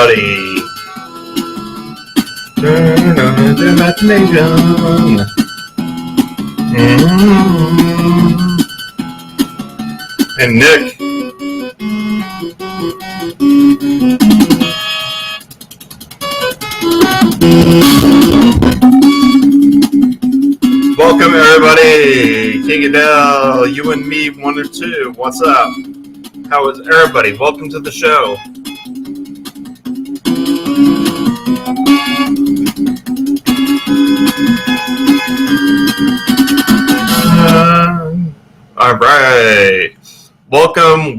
everybody. Turn on the imagination. And Nick. Welcome everybody. King Adele, you and me, 1 or 2. What's up? How is everybody? Welcome to the show. All right. Welcome.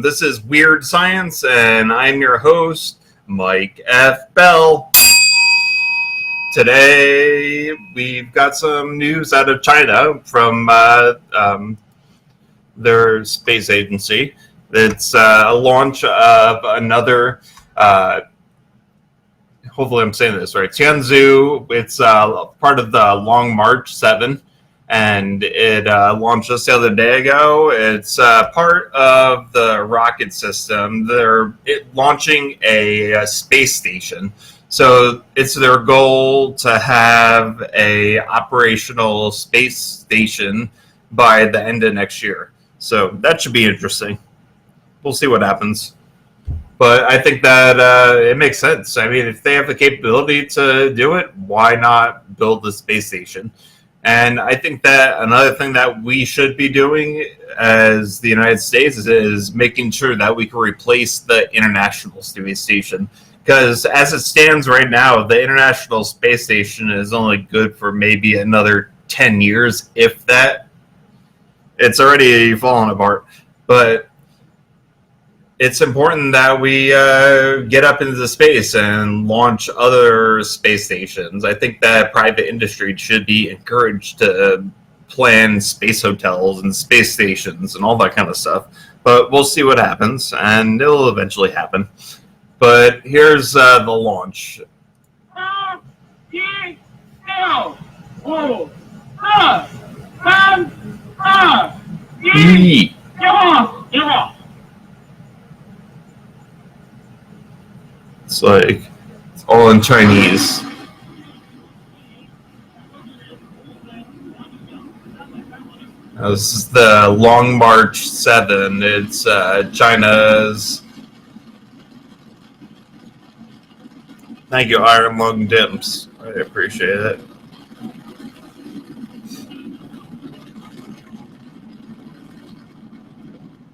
This is Weird Science, and I'm your host, Mike F. Bell. Today, we've got some news out of China from their space agency. It's a launch of another, hopefully I'm saying this right, Tianzhou. It's part of the Long March 7, and it launched just the other day ago. It's part of the rocket system. They're launching a space station. So it's their goal to have a operational space station by the end of next year. So that should be interesting. We'll see what happens. But I think that it makes sense. I mean, if they have the capability to do it, why not build the space station? And I think that another thing that we should be doing as the United States is making sure that we can replace the International Space Station. Because as it stands right now, the International Space Station is only good for maybe another 10 years, if that. It's already fallen apart. But it's important that we get up into space and launch other space stations. I think that private industry should be encouraged to plan space hotels and space stations and all that kind of stuff. But we'll see what happens, and it'll eventually happen. But here's the launch. It's like, it's all in Chinese. Now, this is the Long March 7. It's China's. Thank you, Iron Lung Dimps. I appreciate it.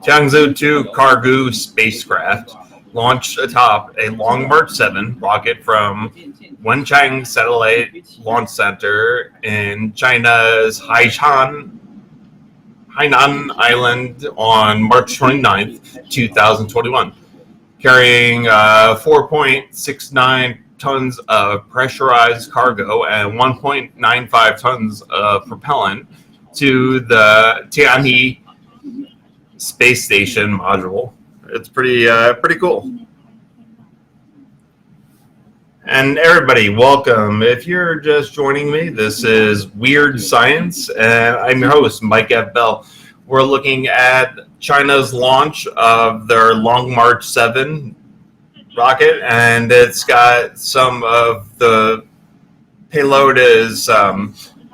Tianzhou 2 cargo spacecraft launched atop a Long March 7 rocket from Wenchang Satellite Launch Center in China's Hainan Island on March 29th, 2021. Carrying 4.69 tons of pressurized cargo and 1.95 tons of propellant to the Tianhe space station module. It's pretty cool. And everybody, welcome. If you're just joining me, this is Weird Science, and I'm your host, Mike F. Bell. We're looking at China's launch of their Long March 7 rocket, and it's got some of the payload is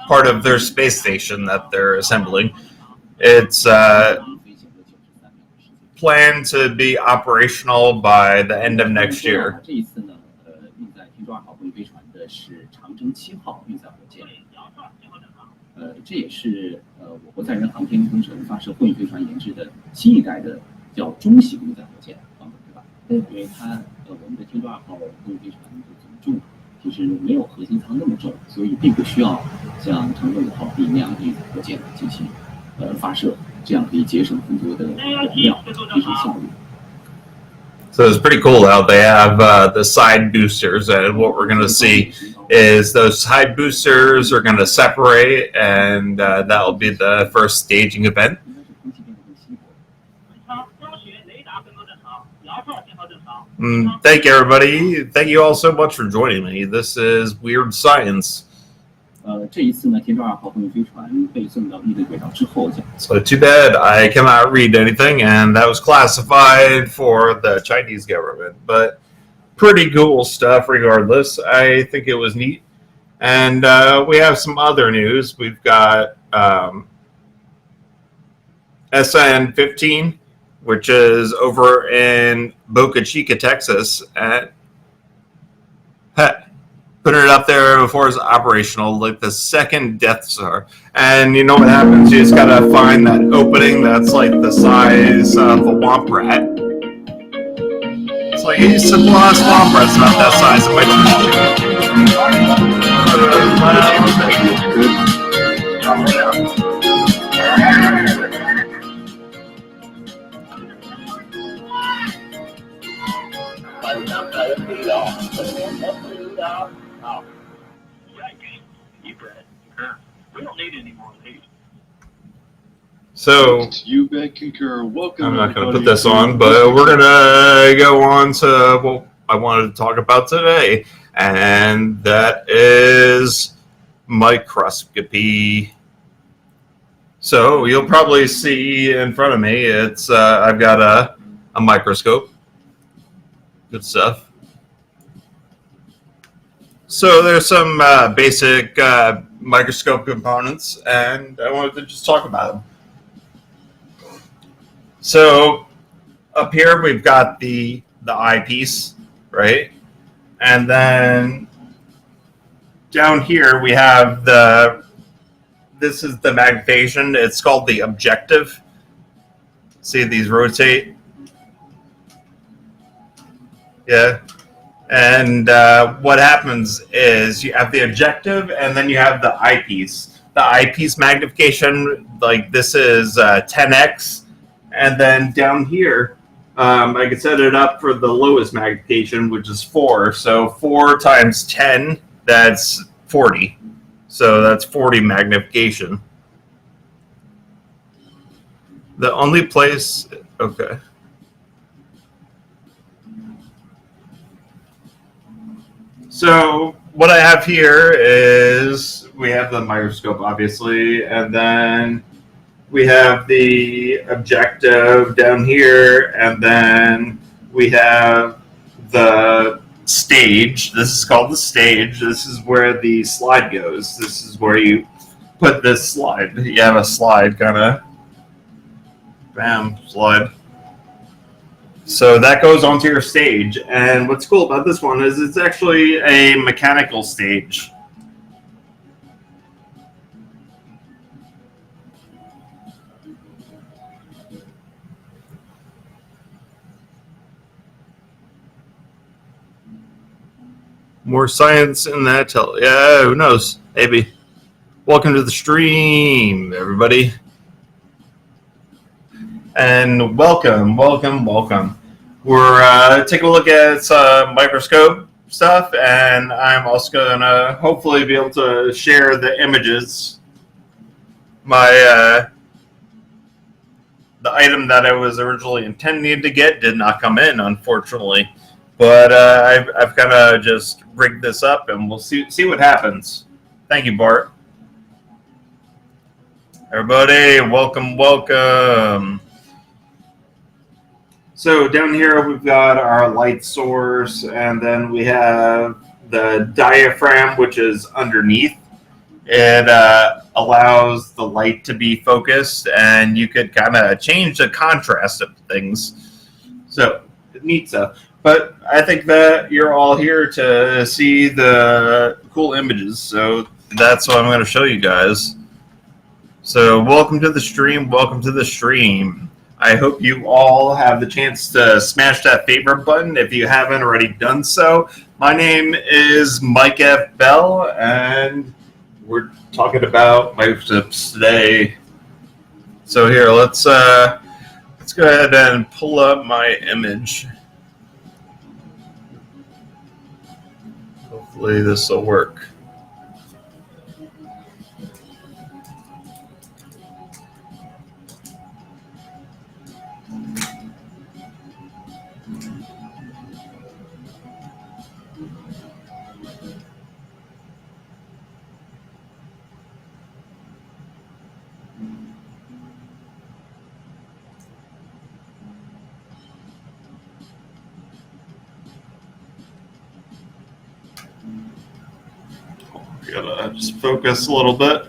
part of their space station that they're assembling. It's planned to be operational by the end of next year. So it's pretty cool how they have the side boosters, and what we're going to see is those side boosters are going to separate, and that will be the first staging event. Thank you, everybody. Thank you all so much for joining me. This is Weird Science. 这一次呢，天舟2号货运飞船被送到地对轨道之后， So too bad I cannot read anything, and that was classified for the Chinese government. But pretty cool stuff regardless. I think it was neat. And we have some other news. We've got SN15, which is over in Boca Chica, Texas, at putting it up there before it's operational, like the second Death Star. And you know what happens? You just gotta find that opening that's like the size of a Womp Rat. It's like a simple ass Womp Rat's not that size. It might We don't need any more of these. So you bet concur. Welcome. I'm not going to put this on, but we're going to go on to what I wanted to talk about today, and that is microscopy. So you'll probably see in front of me, it's I've got a microscope. Good stuff. So there's some basic microscope components, and I wanted to just talk about them. So up here we've got the eyepiece, right? And then down here we have this is the magnification. It's called the objective. See these rotate? Yeah. And what happens is you have the objective and then you have the eyepiece. The eyepiece magnification, like this is 10x. And then down here, I can set it up for the lowest magnification, which is 4. So 4 times 10, that's 40. So that's 40 magnification. The only place, okay. So what I have here is we have the microscope, obviously, and then we have the objective down here, and then we have the stage. This is called the stage. This is where the slide goes. This is where you put this slide. You have a slide, kind of, bam, slide. So that goes onto your stage, and what's cool about this one is it's actually a mechanical stage. More science in that. Yeah, who knows? Maybe. Welcome to the stream, everybody. And welcome. We're taking a look at some microscope stuff, and I'm also going to hopefully be able to share the images. The item that I was originally intending to get did not come in, unfortunately. But I've kind of just rigged this up, and we'll see what happens. Thank you, Bart. Everybody, welcome. So down here we've got our light source, and then we have the diaphragm, which is underneath. It allows the light to be focused, and you could kind of change the contrast of things. So neat stuff. But I think that you're all here to see the cool images, so that's what I'm going to show you guys. So welcome to the stream. I hope you all have the chance to smash that favorite button if you haven't already done so. My name is Mike F. Bell, and we're talking about microscopes today. So here, let's go ahead and pull up my image. Hopefully this will work. Gotta just focus a little bit.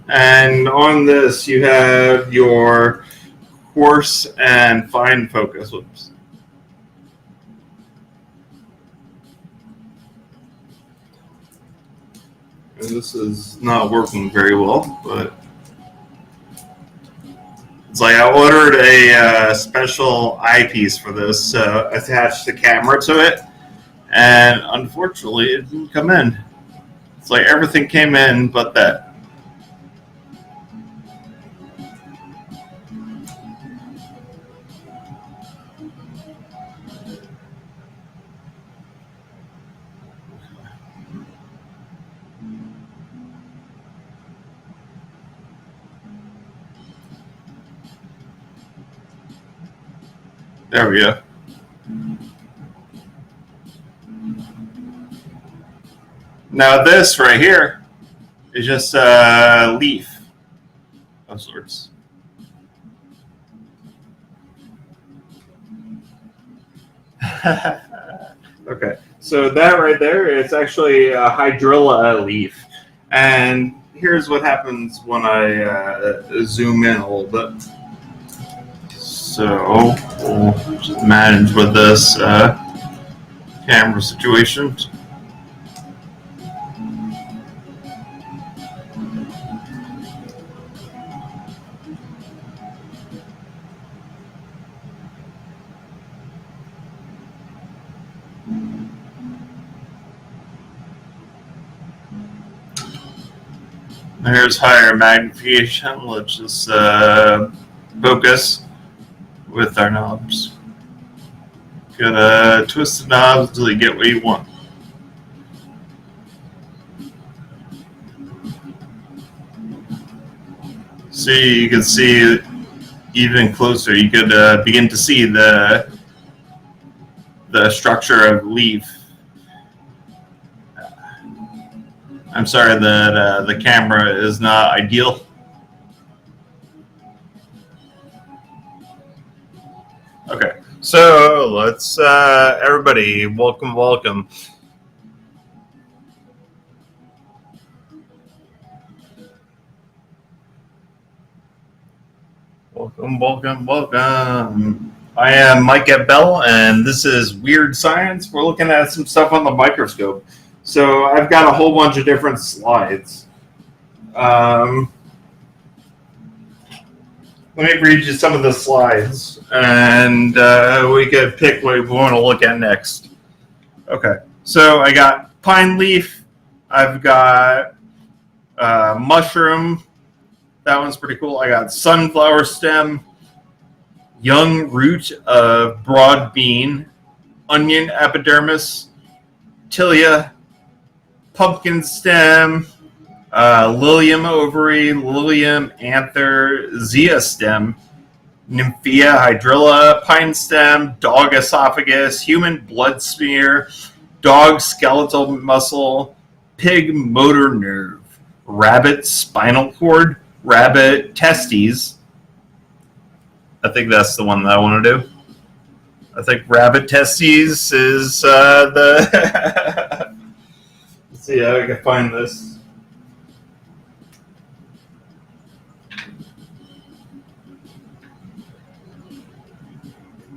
And on this, you have your coarse and fine focus. Whoops. And this is not working very well, but it's like I ordered a special eyepiece for this, attached the camera to it, and unfortunately it didn't come in. It's like everything came in but that. There we go. Now this right here is just a leaf of sorts. Okay, so that right there, it's actually a hydrilla leaf. And here's what happens when I zoom in a little bit. So we'll just manage with this camera situation. Here's higher magnification. Let's just focus with our knobs. Gotta twist the knobs until you get what you want. See, you can see even closer. You could begin to see the structure of the leaf. I'm sorry that the camera is not ideal. Okay, so let's everybody welcome. Welcome. I am Mike Bell, and this is Weird Science. We're looking at some stuff on the microscope. So I've got a whole bunch of different slides. Let me read you some of the slides, and we could pick what we want to look at next. Okay, so I got pine leaf. I've got mushroom. That one's pretty cool. I got sunflower stem, young root of broad bean, onion epidermis, tilia, pumpkin stem, lilium ovary, lilium anther, zea stem, nymphea hydrilla, pine stem, dog esophagus, human blood smear, dog skeletal muscle, pig motor nerve, rabbit spinal cord, rabbit testes. I think that's the one that I want to do. I think rabbit testes is the... Let's see how I can find this.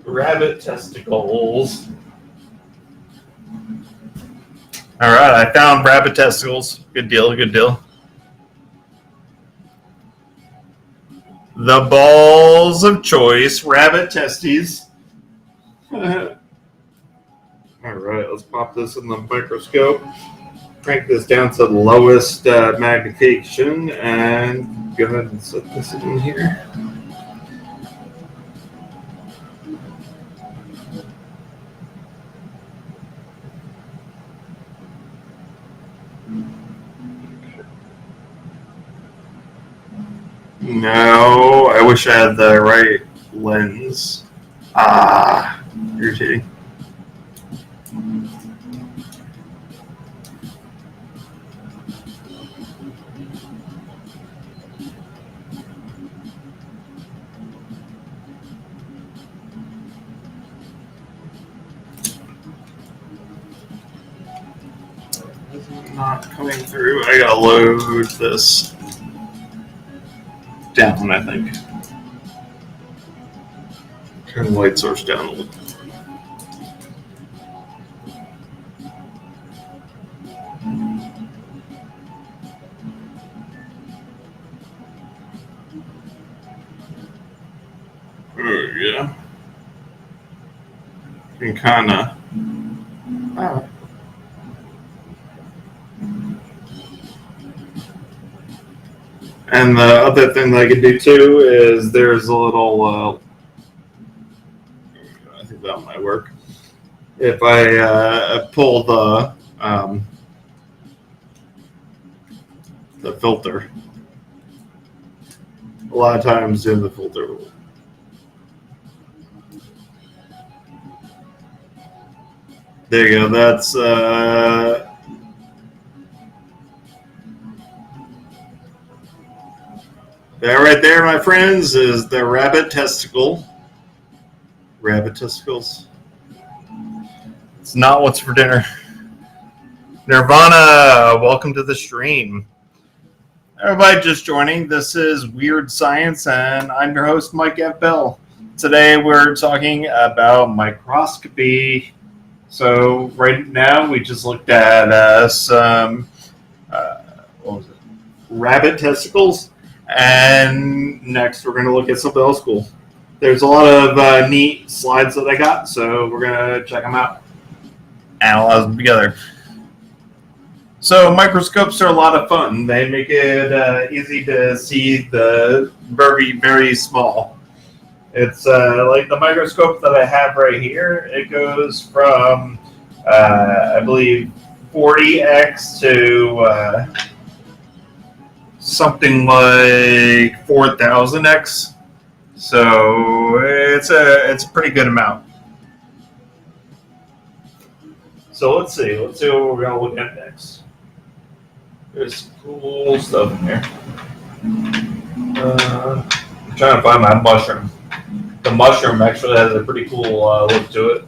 Rabbit testicles. All right, I found rabbit testicles. Good deal, good deal. The balls of choice, rabbit testes. All right, let's pop this in the microscope. Crank this down to the lowest magnification and go ahead and set this in here. No, I wish I had the right lens. Ah, irritating. is not coming through. I gotta load this down, I think. Turn the light source down a little. There we go. You can kind of. And the other thing that I can do too is there's a little. I think that might work. If I pull the filter, a lot of times in the filter. There you go. That's that right there, my friends, is the rabbit testicle. Rabbit testicles. It's not what's for dinner. Nirvana, welcome to the stream. Everybody just joining. This is Weird Science, and I'm your host, Mike F. Bell. Today we're talking about microscopy. So right now we just looked at some what was it? Rabbit testicles, and next we're going to look at something else cool. There's a lot of neat slides that I got, so we're going to check them out, analyze them together. So microscopes are a lot of fun. They make it easy to see the very, very small. It's like the microscope that I have right here. It goes from, I believe, 40x to something like 4,000x. So it's a pretty good amount. So let's see what we're going to look at next. There's some cool stuff in here. I'm trying to find my mushroom. The mushroom actually has a pretty cool look to it.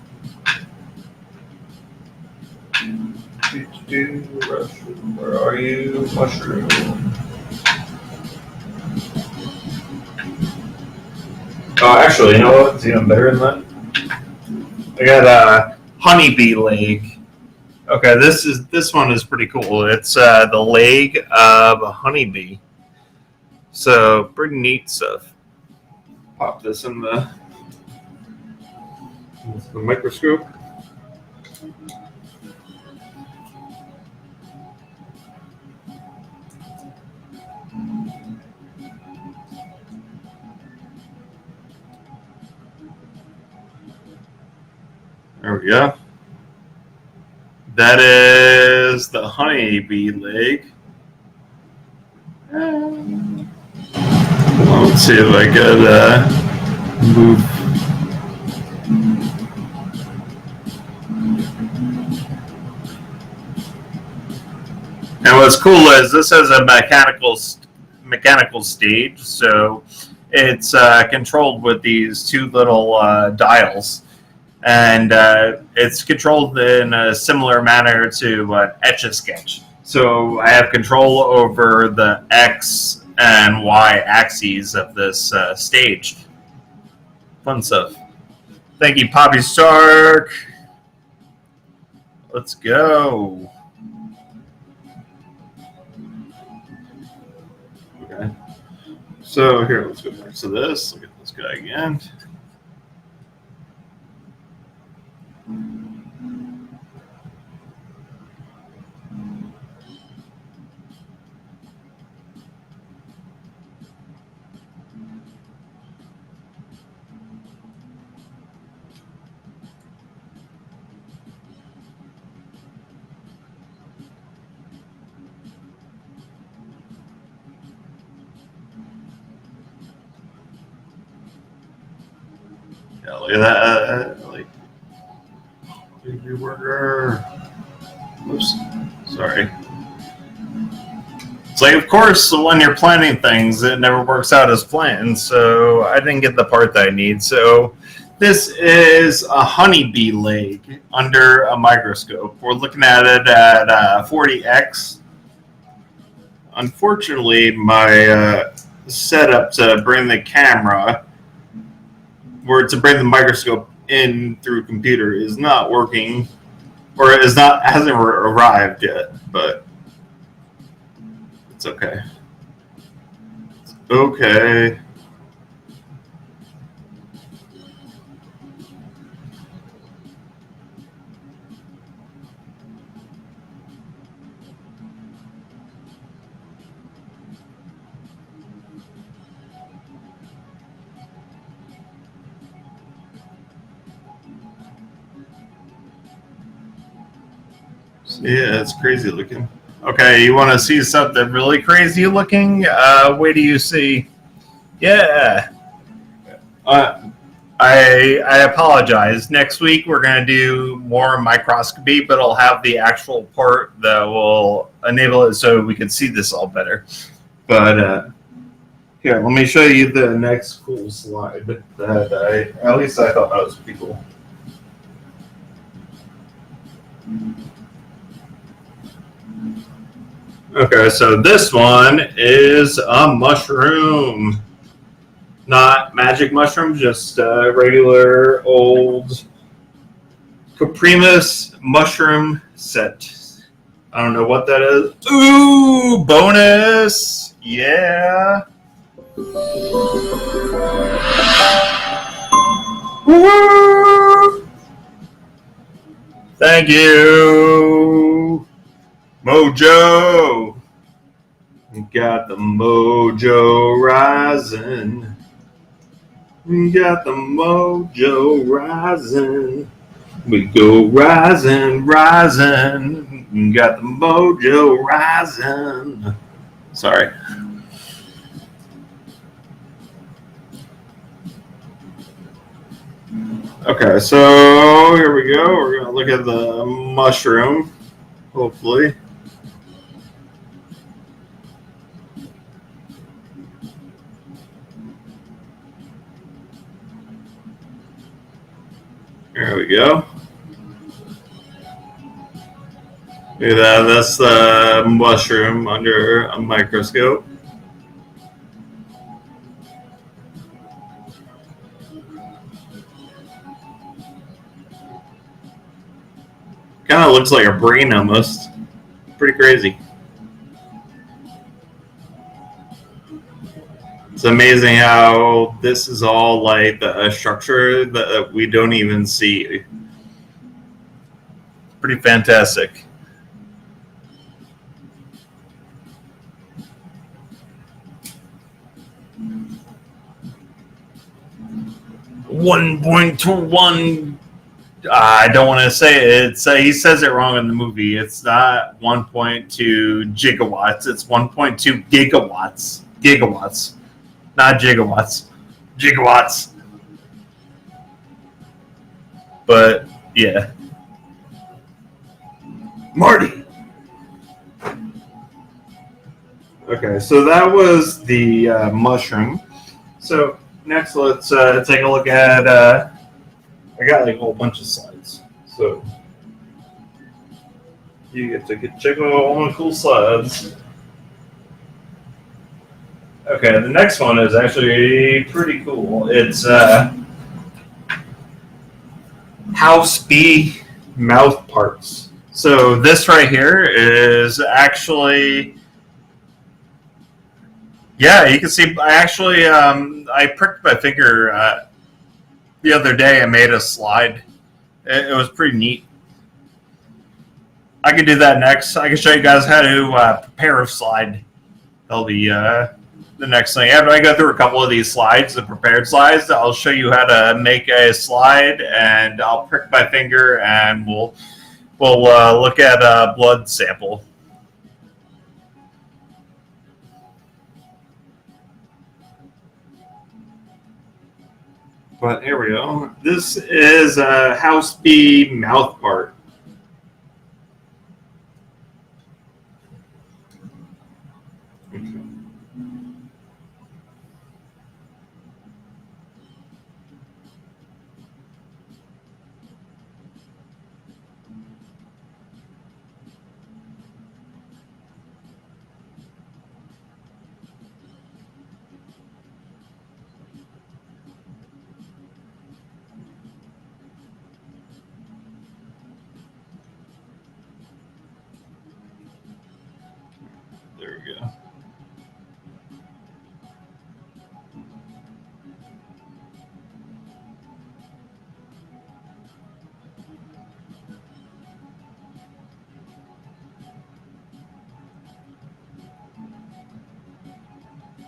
Where are you, mushroom? Oh, actually, you know what? It's even better than that. I got a honeybee leg. Okay, this one is pretty cool. It's the leg of a honeybee. So pretty neat stuff. Pop this in the microscope. There we go. That is the honeybee leg. Let's see if I could move. And what's cool is this has a mechanical stage, so it's controlled with these two little dials, and it's controlled in a similar manner to Etch-a-Sketch. So I have control over the X and Y axes of this stage. Fun stuff. Thank you, Poppy Stark. Let's go. Okay. So here, let's go back to this. Look at this guy again. Yeah, look at that. Like, baby burger. Oops. Sorry. It's like, of course, when you're planning things, it never works out as planned. So I didn't get the part that I need. So This is a honeybee leg under a microscope. We're looking at it at 40x. Unfortunately, my setup to bring the camera, or to bring the microscope in through computer, is not working, or hasn't arrived yet. But it's okay. It's okay. Yeah, it's crazy looking. Okay, you want to see something really crazy looking? Wait till you see. Yeah. I apologize. Next week we're going to do more microscopy, but I'll have the actual part that will enable it so we can see this all better. But here, let me show you the next cool slide that at least I thought that was pretty cool. Okay, so this one is a mushroom. Not magic mushroom, just a regular old Caprimus mushroom set. I don't know what that is. Ooh, bonus! Yeah! Woo! Thank you! Mojo! You got the mojo rising. You got the mojo rising. We go rising, rising. You got the mojo rising. Sorry. Okay, so here we go. We're going to look at the mushroom, hopefully. There we go. Look at that. That's the mushroom under a microscope. Kind of looks like a brain almost. Pretty crazy. It's amazing how this is all like a structure that we don't even see. Pretty fantastic. $1.21. I don't want to say it. It's he says it wrong in the movie. It's not 1.2 gigawatts. It's 1.2 gigawatts. Gigawatts, not gigawatts. Gigawatts. But yeah, Marty. Okay, so that was the mushroom. So next, let's take a look at. I got like a whole bunch of slides, so you get to check out all the cool slides. Okay, the next one is actually pretty cool. It's house bee mouth parts. So this right here is actually, yeah, you can see. I actually I pricked my finger the other day. I made a slide. It was pretty neat. I can do that next. I can show you guys how to prepare a slide. That'll be the next thing. After I go through a couple of these slides, the prepared slides, I'll show you how to make a slide, and I'll prick my finger, and we'll look at a blood sample. But here we go. This is a house bee mouth part. There we go.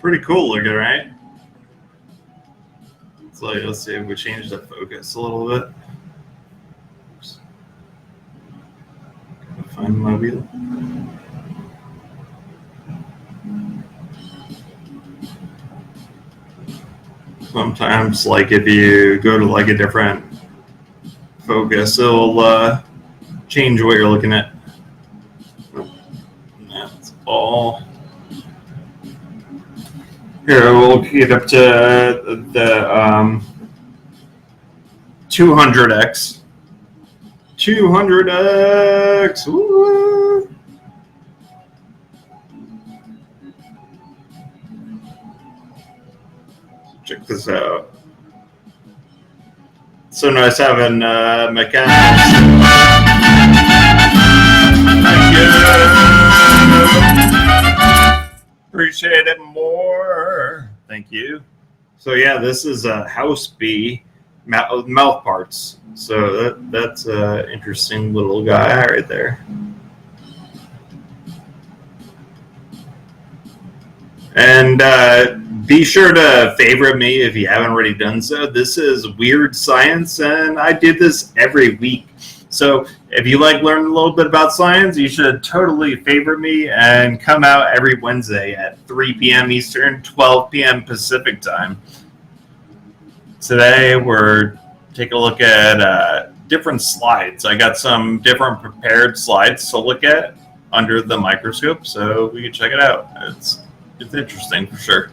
Pretty cool looking, right? It's like, let's see if we change the focus a little bit. Oops. Gotta find my wheel. Sometimes, like if you go to like a different focus, it'll change what you're looking at. That's all. Here, we'll get up to the 200x. 200x! Woo! Check this out. So nice having mechanics. Thank you. Appreciate it more. Thank you. So yeah, this is a House B mouth parts. So that's an interesting little guy right there. And be sure to favorite me if you haven't already done so. This is Weird Science, and I do this every week. So if you like learning a little bit about science, you should totally favorite me and come out every Wednesday at 3 p.m. Eastern, 12 p.m. Pacific time. Today we're taking a look at different slides. I got some different prepared slides to look at under the microscope, so we can check it out. It's interesting for sure.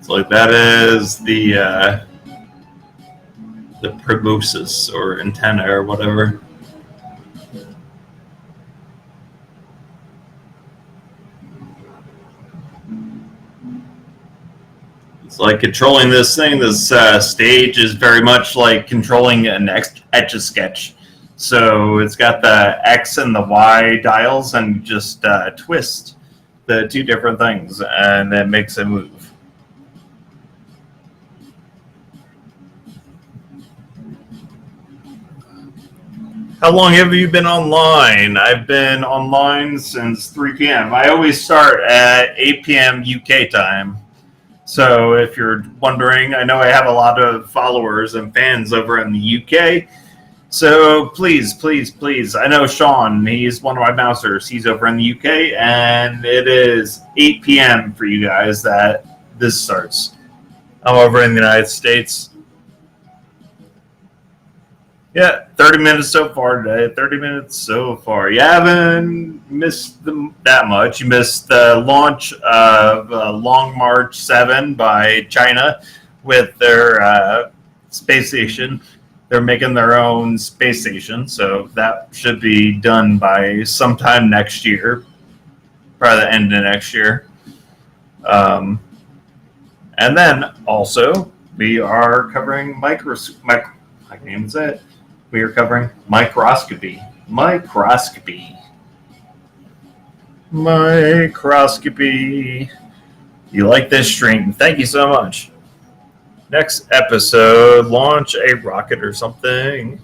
So like that is the proboscis or antenna or whatever. It's like controlling this thing. This stage is very much like controlling an Etch-a-Sketch. So it's got the X and the Y dials, and just twist the two different things, and it makes it move. How long have you been online? I've been online since 3 p.m. I always start at 8 p.m. UK time. So if you're wondering, I know I have a lot of followers and fans over in the UK. So please, please, please. I know Sean, he's one of my mousers. He's over in the UK, and it is 8 p.m. for you guys that this starts. I'm over in the United States. Yeah, 30 minutes so far today. 30 minutes so far. You haven't missed that much. You missed the launch of Long March 7 by China with their space station. They're making their own space station, so that should be done by sometime next year, probably the end of next year. And then also, we are covering I can't even say it. We are covering microscopy. Microscopy. You like this stream? Thank you so much. Next episode, launch a rocket or something.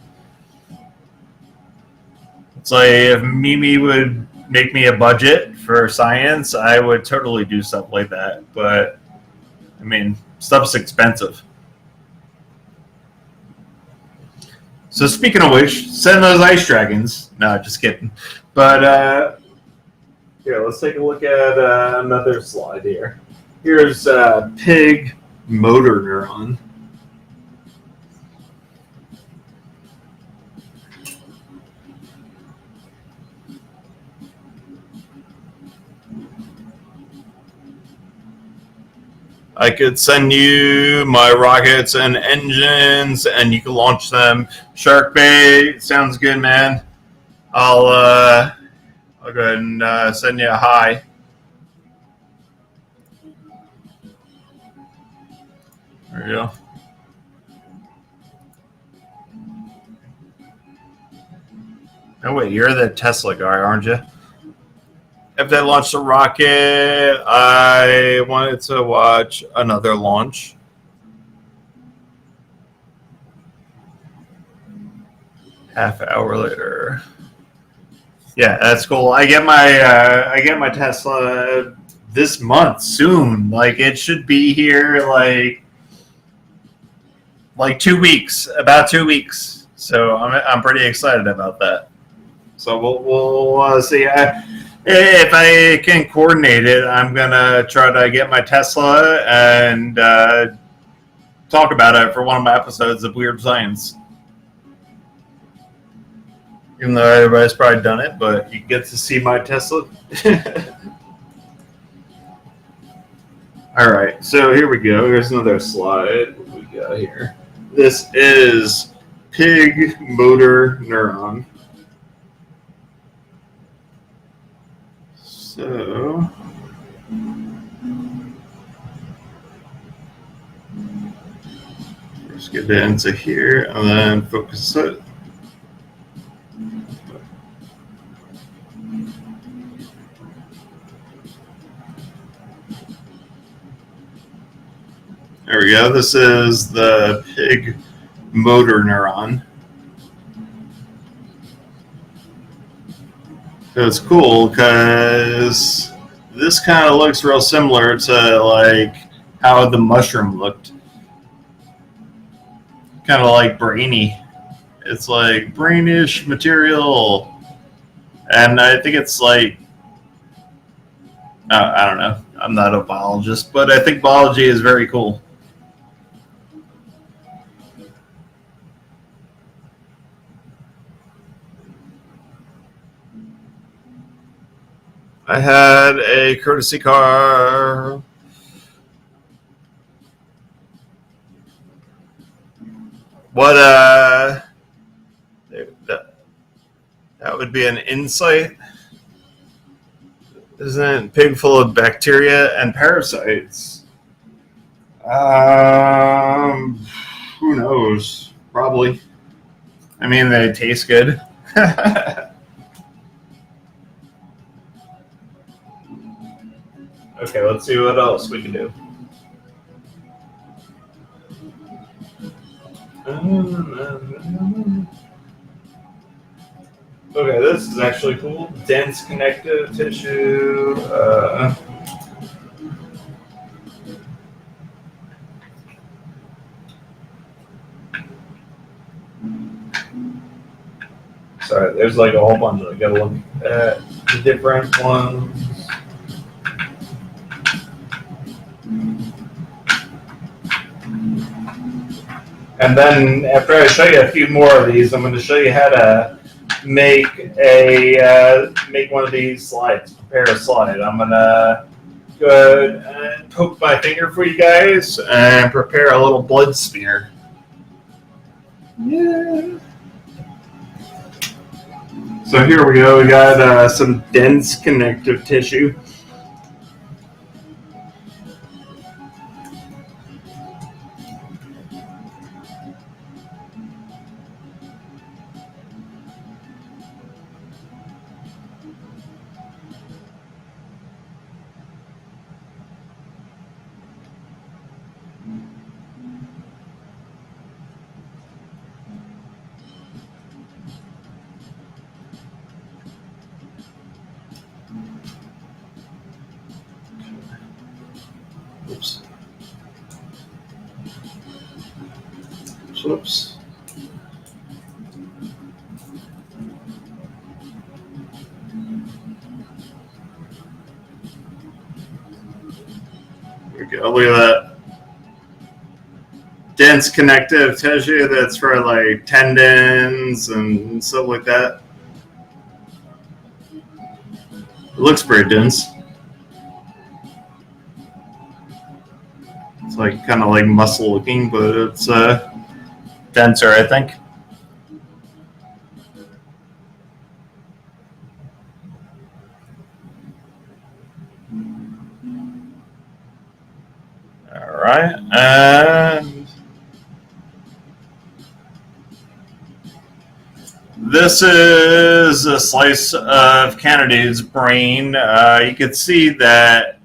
It's like if Mimi would make me a budget for science, I would totally do stuff like that. But, I mean, stuff's expensive. So speaking of which, send those ice dragons. No, just kidding. But here, let's take a look at another slide here. Here's pig motor neuron. I could send you my rockets and engines, and you can launch them. Shark Bay sounds good, man. I'll go ahead and send you a hi. There you go. Oh wait, you're the Tesla guy, aren't you? If they launched a rocket, I wanted to watch another launch. Half hour later. Yeah, that's cool. I get my Tesla this month soon. Like it should be here like 2 weeks, about 2 weeks. So I'm pretty excited about that. So we'll see. If I can coordinate it, I'm gonna try to get my Tesla and talk about it for one of my episodes of Weird Science. Even though everybody's probably done it, but you get to see my Tesla. All right, so here we go. Here's another slide. What we got here? This is pig motor neuron. So let's get it into here and then focus it. There we go. This is the pig motor neuron. So it's cool because this kind of looks real similar to like how the mushroom looked. Kind of like brainy. It's like brainish material. And I think it's like, I don't know. I'm not a biologist, but I think biology is very cool. I had a courtesy car. What that would be an insight. Isn't pig full of bacteria and parasites? Who knows? Probably. I mean, they taste good. Okay, let's see what else we can do. Okay, this is actually cool. Dense connective tissue. Sorry, there's like a whole bunch of. I gotta look at the different ones. And then after I show you a few more of these, I'm going to show you how to make one of these slides. Prepare a slide. I'm going to go ahead and poke my finger for you guys and prepare a little blood smear. Yeah. So here we go. We got some dense connective tissue. Oops. Whoops. There we go. Look at that. Dense connective tissue that's for like tendons and stuff like that. It looks pretty dense. It's like kind of like muscle looking, but it's denser, I think. All right, and This is a slice of candidate's brain. You can see that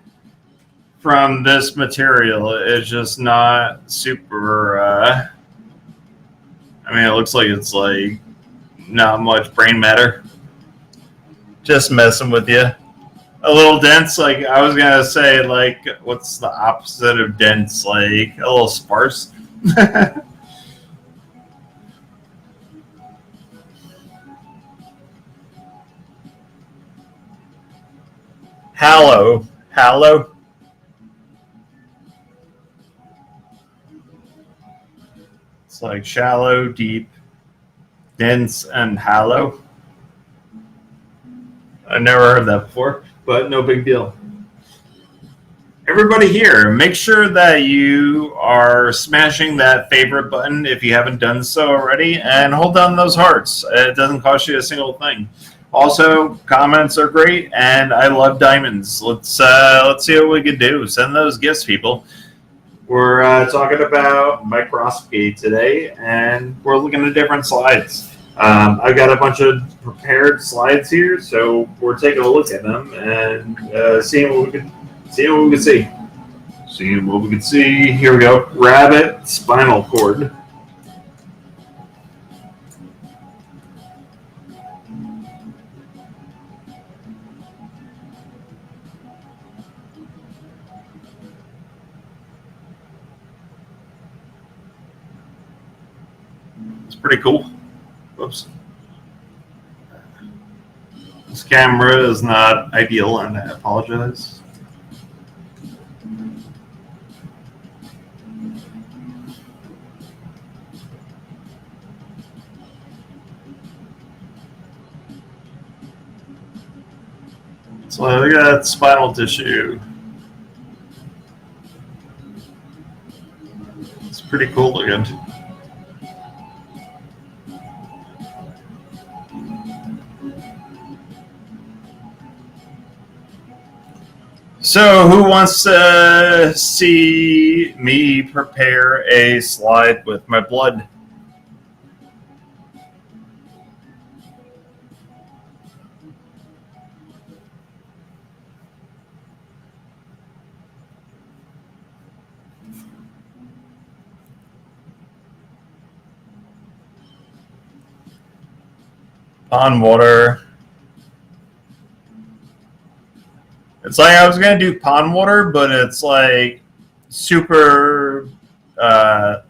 from this material, it's just not super. I mean, it looks like it's like not much brain matter. Just messing with you. A little dense, like I was gonna say, like what's the opposite of dense? Like a little sparse. Hallow. It's like shallow, deep, dense, and hollow. I've never heard that before, but no big deal. Everybody here, make sure that you are smashing that favorite button if you haven't done so already, and hold down those hearts. It doesn't cost you a single thing. Also, comments are great, and I love diamonds. Let's see what we can do. Send those gifts, people. We're talking about microscopy today, and we're looking at different slides. I've got a bunch of prepared slides here, so we're taking a look at them and seeing what we can see. Seeing what we can see. Here we go. Rabbit spinal cord. It's pretty cool. Whoops. This camera is not ideal, and I apologize. So we got spinal tissue. It's pretty cool looking. So who wants to see me prepare a slide with my blood? Pond water. It's like I was gonna do pond water, but it's like super. There's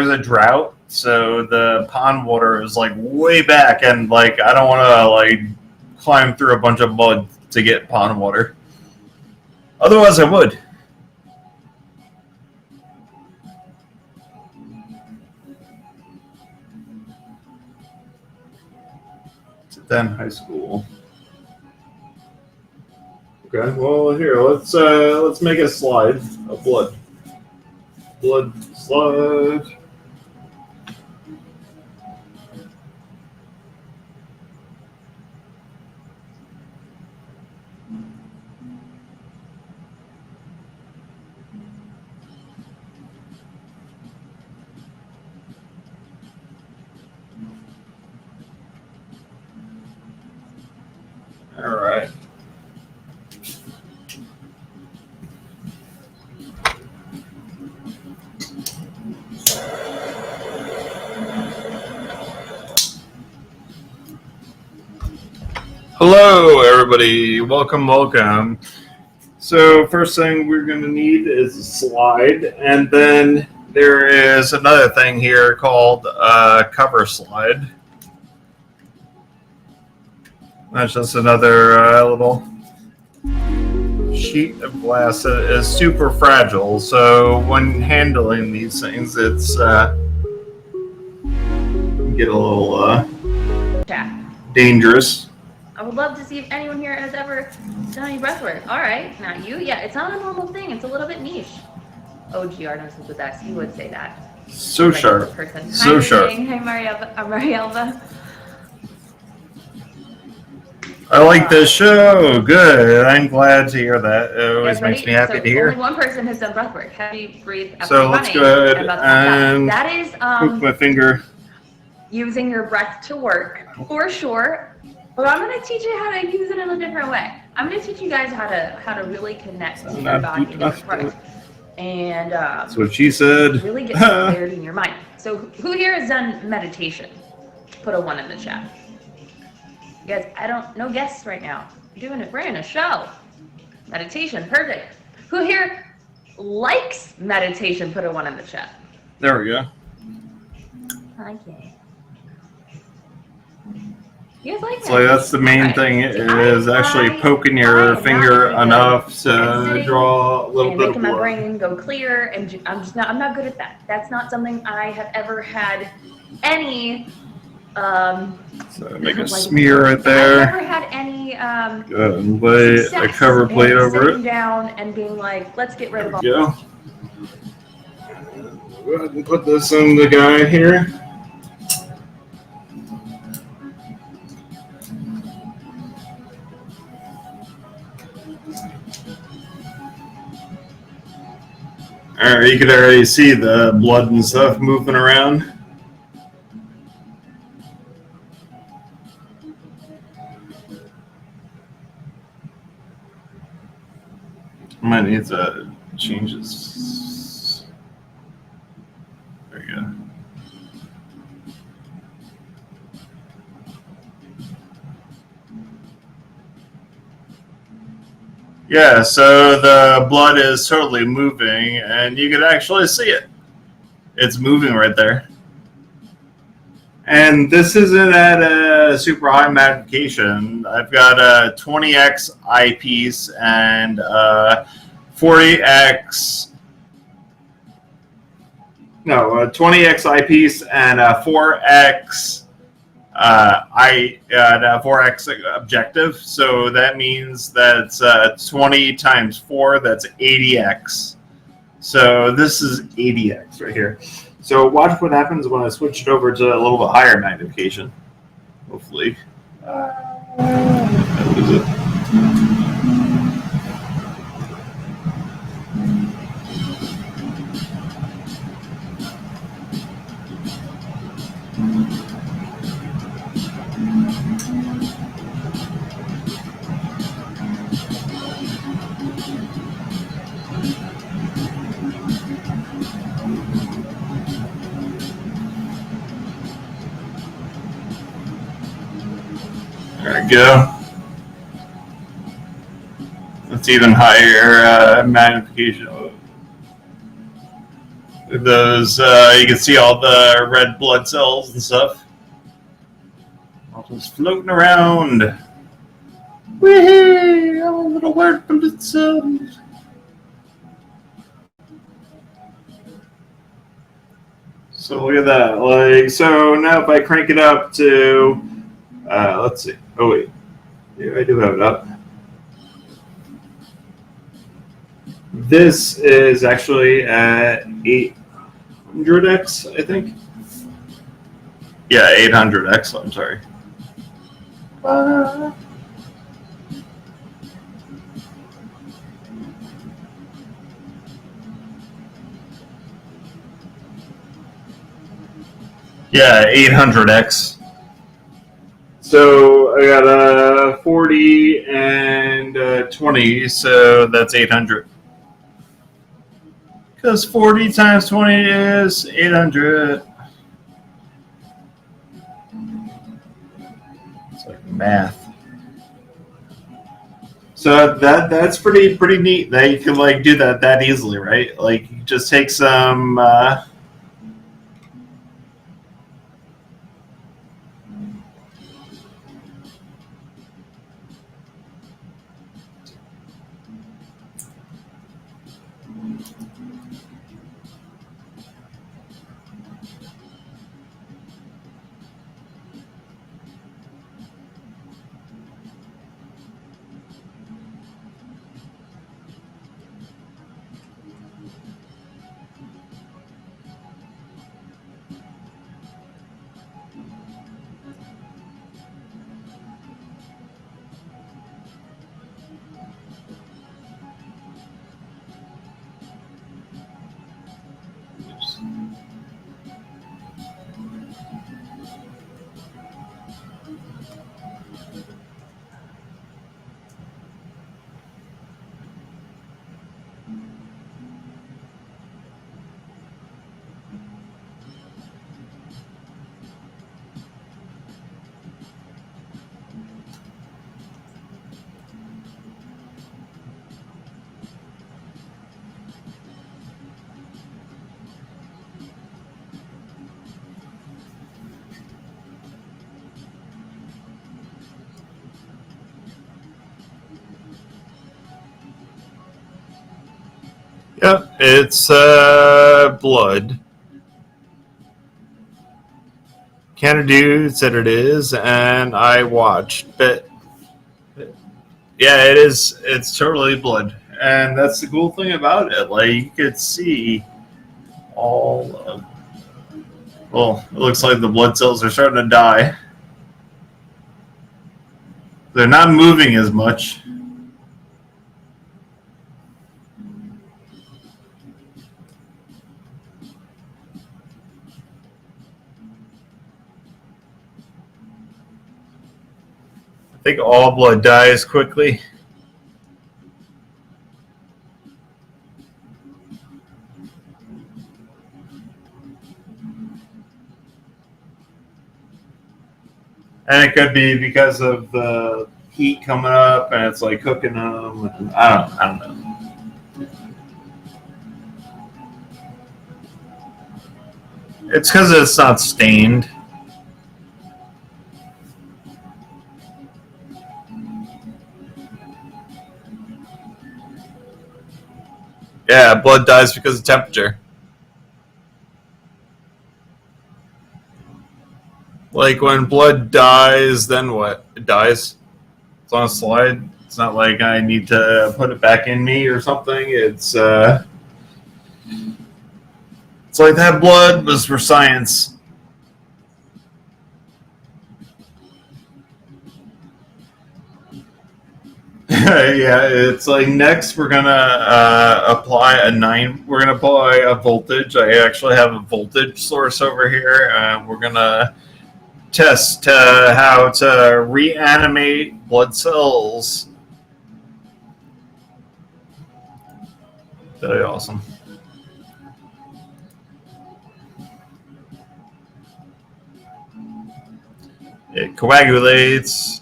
a drought, so the pond water is like way back, and like I don't want to like climb through a bunch of mud to get pond water. Otherwise, I would. Then high school. Okay, well here let's make a slide of blood. Blood slide. All right. Hello, everybody. Welcome. So first thing we're going to need is a slide, and then there is another thing here called a cover slide. That's just another little sheet of glass that is super fragile. So when handling these things, it's can get a little dangerous. I would love to see if anyone here has ever done any breath work. All right, now you, yeah, it's not a normal thing. It's a little bit niche. OG Artemis with X, he would say that. So sharp. So sharp. Hi, Marielva. I like this show. Good. I'm glad to hear that. It always makes me happy to hear. Only one person has done breath work. Heavy breathe. So let's go ahead and that is hook my finger. using your breath to work for sure. But I'm going to teach you how to use it in a different way. I'm going to teach you guys how to really connect to your body in different parts. And That's what she said. really get some clarity in your mind. So who here has done meditation? Put a 1 in the chat. You guys, no guests right now. We're in a show. Meditation, perfect. Who here likes meditation? Put a 1 in the chat. There we go. Okay. You guys like So that's the main Alright. thing See, is actually poking your I'm finger not enough good to at sitting draw a little and bit of making my blood. brain go clear, and I'm not good at that. That's not something I have ever had any So make a like, smear right I've there. never had any Go ahead and lay a success cover plate in over sitting it. down and being like, let's get rid of all. Go. Go ahead and put this in the guy here. Alright, you could already see the blood and stuff moving around. Might need to change this. There you go. Yeah, so the blood is totally moving, and you can actually see it. It's moving right there. And this isn't at a super high magnification. I've got a 20x eyepiece and 40x. No, a 20x eyepiece and a 4x. A 4x objective, so that means that's 20 times 4, that's 80x. So this is 80x right here. So watch what happens when I switch it over to a little bit higher magnification. Hopefully. That was it. There we go. That's even higher magnification. Those you can see all the red blood cells and stuff, all just floating around. Whee! All little red blood cells. So look at that. Like, so now if I crank it up to, let's see. Oh wait, yeah, I do have it up. This is actually at 800x, I think. Yeah, 800x. I'm sorry. Yeah, 800x. So I got a 40 and 20, so that's 800. Because 40 times 20 is 800. It's like math. So that's pretty neat that you can like do that easily, right? Like you just take some Yep, it's blood. Canadu said it is, and I watched. But yeah, it is. It's totally blood, and that's the cool thing about it. Like you could see all of. Well, it looks like the blood cells are starting to die. They're not moving as much. I think all blood dies quickly. And it could be because of the heat coming up and it's like cooking them. I don't know. It's because it's not stained. Yeah, blood dies because of temperature. Like when blood dies, then what? It dies. It's on a slide. It's not like I need to put it back in me or something. It's like that blood was for science. Yeah, it's like next we're gonna apply a 9. We're gonna apply a voltage. I actually have a voltage source over here. We're gonna test how to reanimate blood cells. That'd be awesome. It coagulates.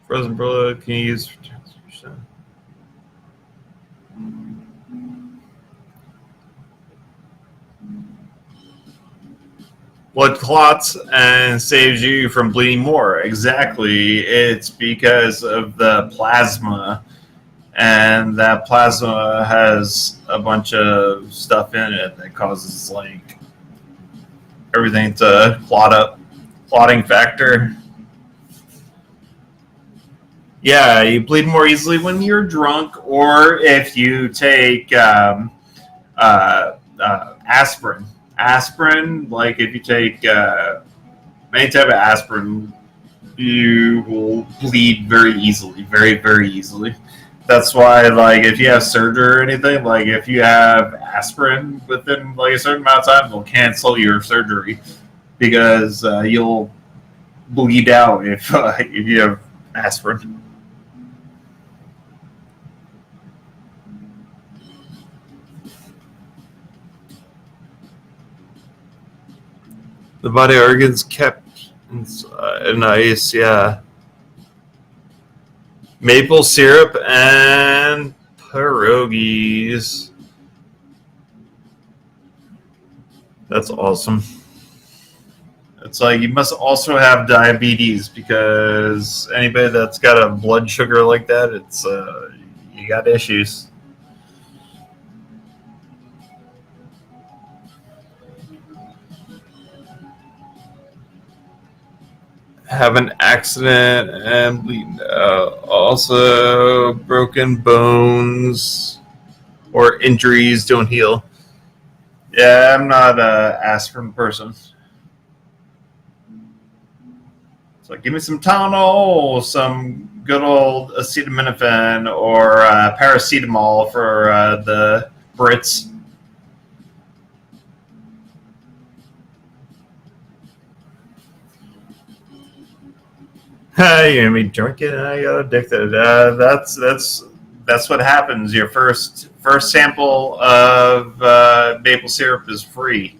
Frozen blood can you use for transfusion? Blood clots and saves you from bleeding more. Exactly. It's because of the plasma. And that plasma has a bunch of stuff in it that causes like everything to clot up. Clotting factor. Yeah, you bleed more easily when you're drunk, or if you take aspirin. Aspirin, like if you take any type of aspirin, you will bleed very easily, very, very easily. That's why, like, if you have surgery or anything, like if you have aspirin within like a certain amount of time, they'll cancel your surgery because you'll bleed out if you have aspirin. The body organs kept in ice, yeah. Maple syrup and pierogies. That's awesome. It's like you must also have diabetes because anybody that's got a blood sugar like that, it's you got issues. Have an accident and bleed. Also, broken bones or injuries don't heal. Yeah, I'm not an aspirin person. So give me some Tylenol, some good old acetaminophen, or paracetamol for the Brits. You gonna be drinking and I got addicted. That's what happens. Your first sample of maple syrup is free.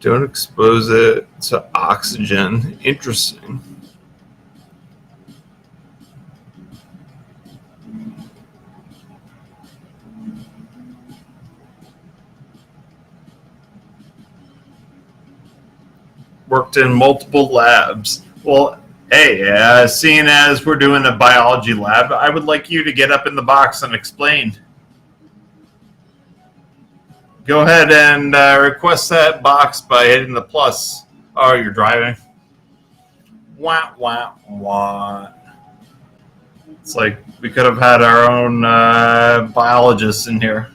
Don't expose it to oxygen. Interesting. Worked in multiple labs. Well, hey, seeing as we're doing a biology lab, I would like you to get up in the box and explain. Go ahead and request that box by hitting the plus. Oh, you're driving. Wah, wah, wah. It's like we could have had our own biologists in here.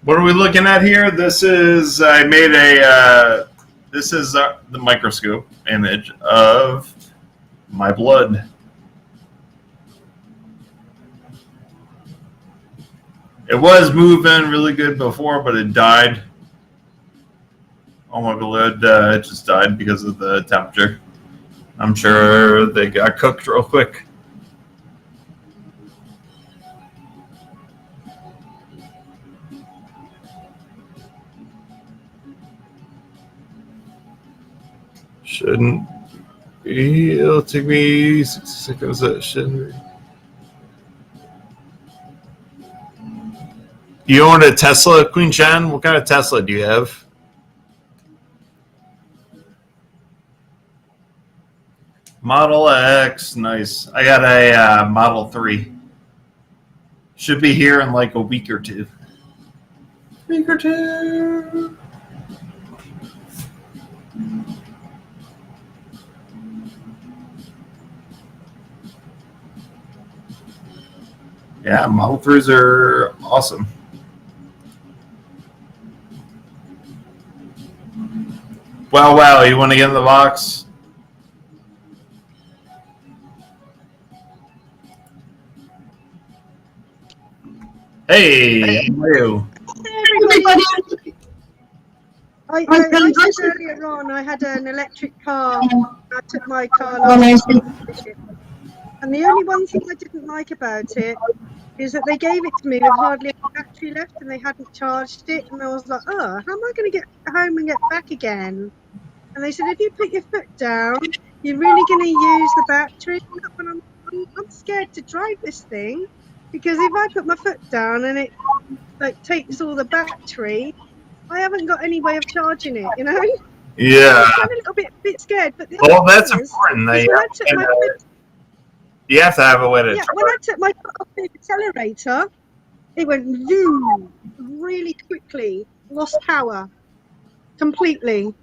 What are we looking at here? This is, I made a, this is the microscope image of my blood. It was moving really good before, but it died. Oh, my blood it just died because of the temperature. I'm sure they got cooked real quick. Shouldn't be. It'll take me 60 seconds. That shouldn't be. You own a Tesla, Queen Shan? What kind of Tesla do you have? Model X, nice. I got a Model 3. Should be here in like a week or two. Week or two. Yeah, Model 3s are awesome. Wow, you want to get in the box? Hey, how are you? I said earlier on I had an electric car. I took my car last week. And the only one thing I didn't like about it is that they gave it to me with hardly any battery left and they hadn't charged it. And I was like, oh, how am I going to get home and get back again? And they said, if you put your foot down, you're really going to use the battery. And I'm scared to drive this thing because if I put my foot down and it like takes all the battery, I haven't got any way of charging it, you know? Yeah. I'm a little bit scared. But Well, that's important. You have to have a way to charge. When I took my foot off the accelerator, it went zoom really quickly, lost power completely.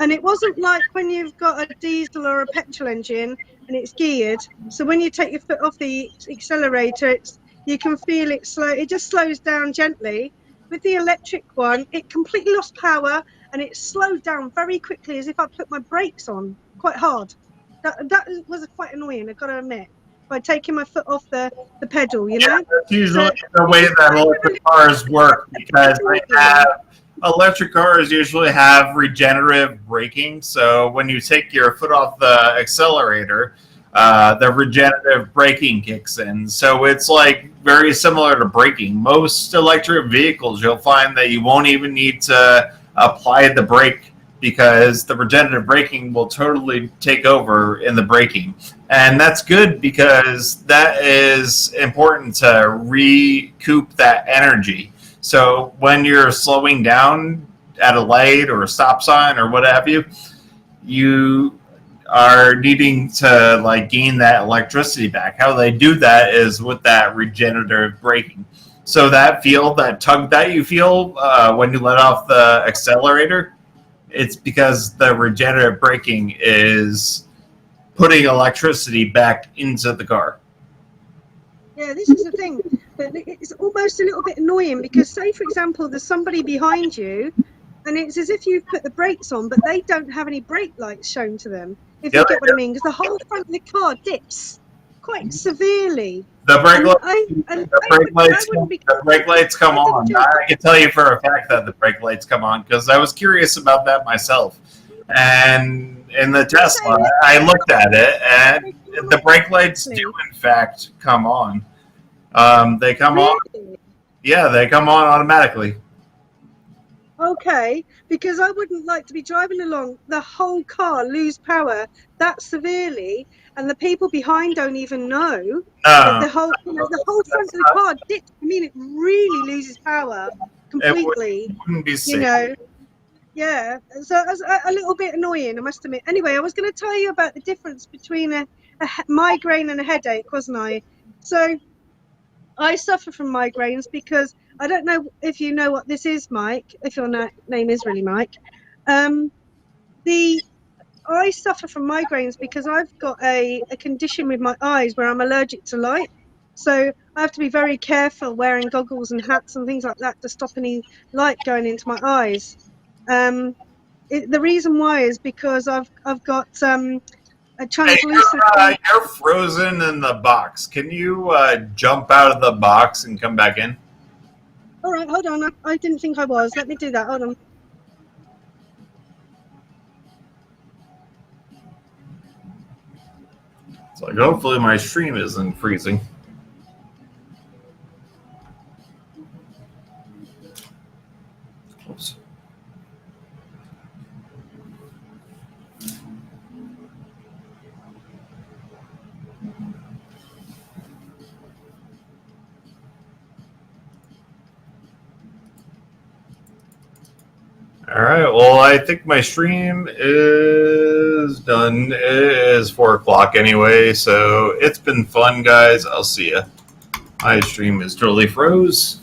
And it wasn't like when you've got a diesel or a petrol engine and it's geared. So when you take your foot off the accelerator, you can feel it slow. It just slows down gently. With the electric one, it completely lost power and it slowed down very quickly as if I put my brakes on quite hard. That was quite annoying, I've got to admit, by taking my foot off the pedal, you know? Yeah, that's usually the way that electric cars work because electric cars usually have regenerative braking. So when you take your foot off the accelerator, the regenerative braking kicks in. So it's like very similar to braking. Most electric vehicles, you'll find that you won't even need to apply the brake because the regenerative braking will totally take over in the braking. And that's good because that is important to recoup that energy. So when you're slowing down at a light or a stop sign or what have you, you are needing to like gain that electricity back. How they do that is with that regenerative braking. So that tug that you feel when you let off the accelerator, it's because the regenerative braking is putting electricity back into the car. Yeah, this is the thing. It's almost a little bit annoying because, say, for example, there's somebody behind you and it's as if you've put the brakes on, but they don't have any brake lights shown to them, if you get what I mean, because the whole front of the car dips quite severely. The brake lights come on. I can tell you for a fact that the brake lights come on because I was curious about that myself. And in the Tesla, I looked at it, and the brake lights do, in fact, come on. They come on. Really? Yeah, they come on automatically. Okay, because I wouldn't like to be driving along, the whole car lose power that severely, and the people behind don't even know that the whole front of the car dips. I mean, it really loses power completely. It wouldn't be safe. You know, yeah. So it's a little bit annoying, I must admit. Anyway, I was going to tell you about the difference between a migraine and a headache, wasn't I? So I suffer from migraines because I don't know if you know what this is, Mike, if your name is really Mike. I suffer from migraines because I've got a condition with my eyes where I'm allergic to light. So I have to be very careful wearing goggles and hats and things like that to stop any light going into my eyes. The reason why is because I've got a translucent. Hey, you're frozen in the box. Can you jump out of the box and come back in? All right, hold on. I didn't think I was. Let me do that. Hold on. It's like, hopefully my stream isn't freezing. Oops. All right. Well, I think my stream is done. It is 4 o'clock anyway, so it's been fun, guys. I'll see ya. My stream is totally froze.